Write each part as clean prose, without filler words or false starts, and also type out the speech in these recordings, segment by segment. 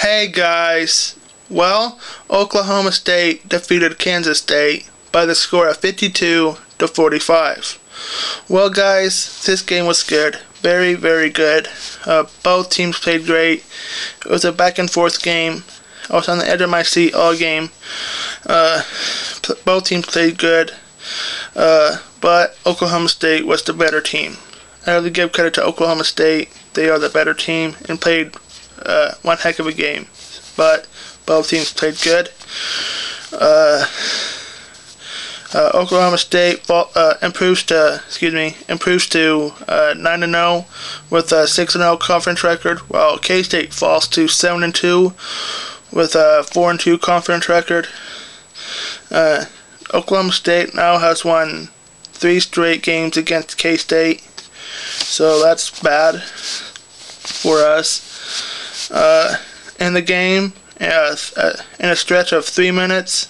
Hey guys, well, Oklahoma State defeated Kansas State by the score of 52-45. Well guys, this game was good. Very, very good. Both teams played great. It was a back and forth game. I was on the edge of my seat all game. Both teams played good, but Oklahoma State was the better team. I really give credit to Oklahoma State. They are the better team and played one heck of a game. But both teams played good. Oklahoma State improves to 9-0 with a 6-0 conference record, while K-State falls to 7-2 with a 4-2 conference record. Oklahoma State now has won 3 straight games against K-State, so that's bad for us. In the game, in a stretch of 3 minutes,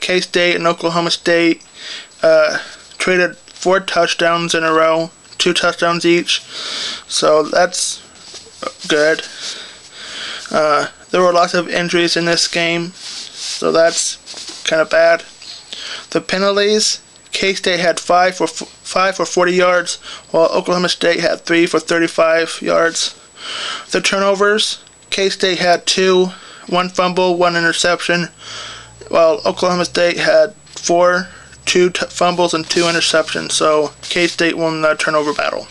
K-State and Oklahoma State traded 4 touchdowns in a row, 2 touchdowns each, so that's good. There were lots of injuries in this game, so that's kind of bad. The penalties, K-State had 5 for 40 yards, while Oklahoma State had 3 for 35 yards. The turnovers, K-State had 2, 1 fumble, 1 interception, while Oklahoma State had 4, 2 fumbles and 2 interceptions, so K-State won the turnover battle.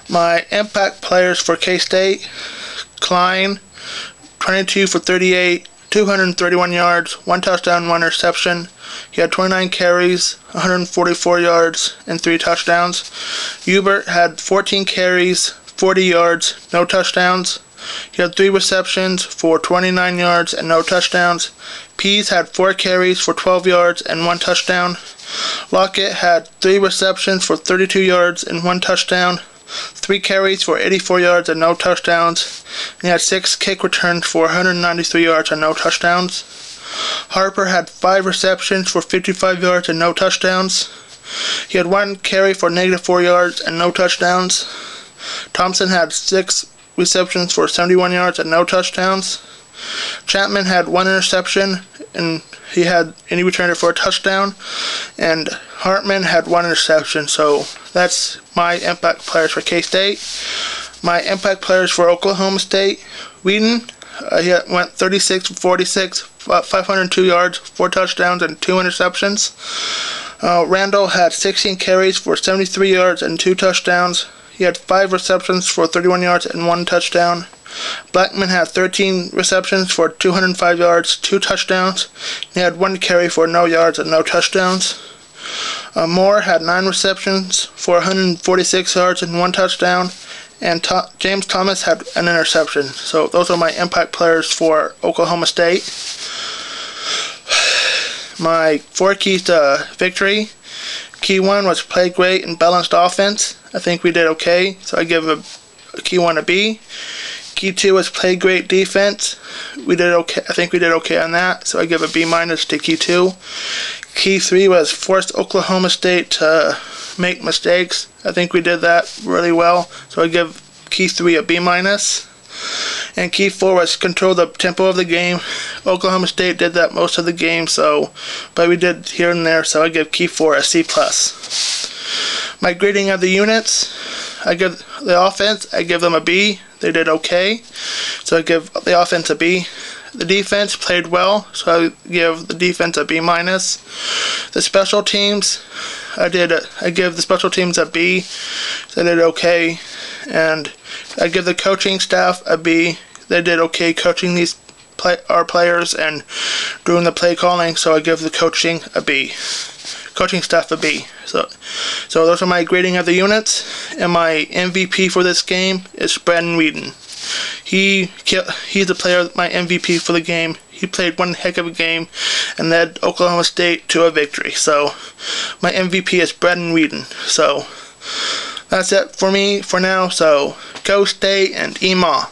My impact players for K-State: Klein, 22 for 38, 231 yards, 1 touchdown, 1 interception. He had 29 carries, 144 yards, and 3 touchdowns. Hubert had 14 carries, 40 yards, no touchdowns. He had 3 receptions for 29 yards and no touchdowns. Pease had 4 carries for 12 yards and 1 touchdown. Lockett had 3 receptions for 32 yards and 1 touchdown. 3 carries for 84 yards and no touchdowns. And he had 6 kick returns for 193 yards and no touchdowns. Harper had 5 receptions for 55 yards and no touchdowns. He had 1 carry for -4 yards and no touchdowns. Thompson had 6 receptions for 71 yards and no touchdowns. Chapman had 1 interception and he returned it for a touchdown. And Hartman had 1 interception. So that's my impact players for K-State. My impact players for Oklahoma State: Whedon, he went 36 for 46, 502 yards, 4 touchdowns, and 2 interceptions. Randall had 16 carries for 73 yards and 2 touchdowns. He had 5 receptions for 31 yards and 1 touchdown. Blackman had 13 receptions for 205 yards, 2 touchdowns. He had 1 carry for no yards and no touchdowns. Moore had 9 receptions for 146 yards and 1 touchdown. And James Thomas had an interception. So those are my impact players for Oklahoma State. My 4 keys to victory: Key 1 was play great and balanced offense. I think we did okay, so I give Key 1 a B. Key 2 was play great defense. We did okay. I think we did okay on that, so I give a B- to Key 2. Key 3 was forced Oklahoma State to make mistakes. I think we did that really well, so I give Key 3 a B-. And Key 4 was control the tempo of the game. Oklahoma State did that most of the game, but we did here and there, so I give Key 4 a C+. My grading of the units: I give the offense, I give them a B. They did okay, so I give the offense a B. The defense played well, so I give the defense a B-. The special teams, I give the special teams a B. They did okay, and I give the coaching staff a B. They did okay coaching our players and doing the play calling, so I give the coaching a B. Coaching staff a B. So those are my grading of the units, and my MVP for this game is Brandon Whedon. He's the player, my MVP for the game. He played one heck of a game and led Oklahoma State to a victory. So my MVP is Brandon Whedon. So that's it for me for now. So go State and Ema.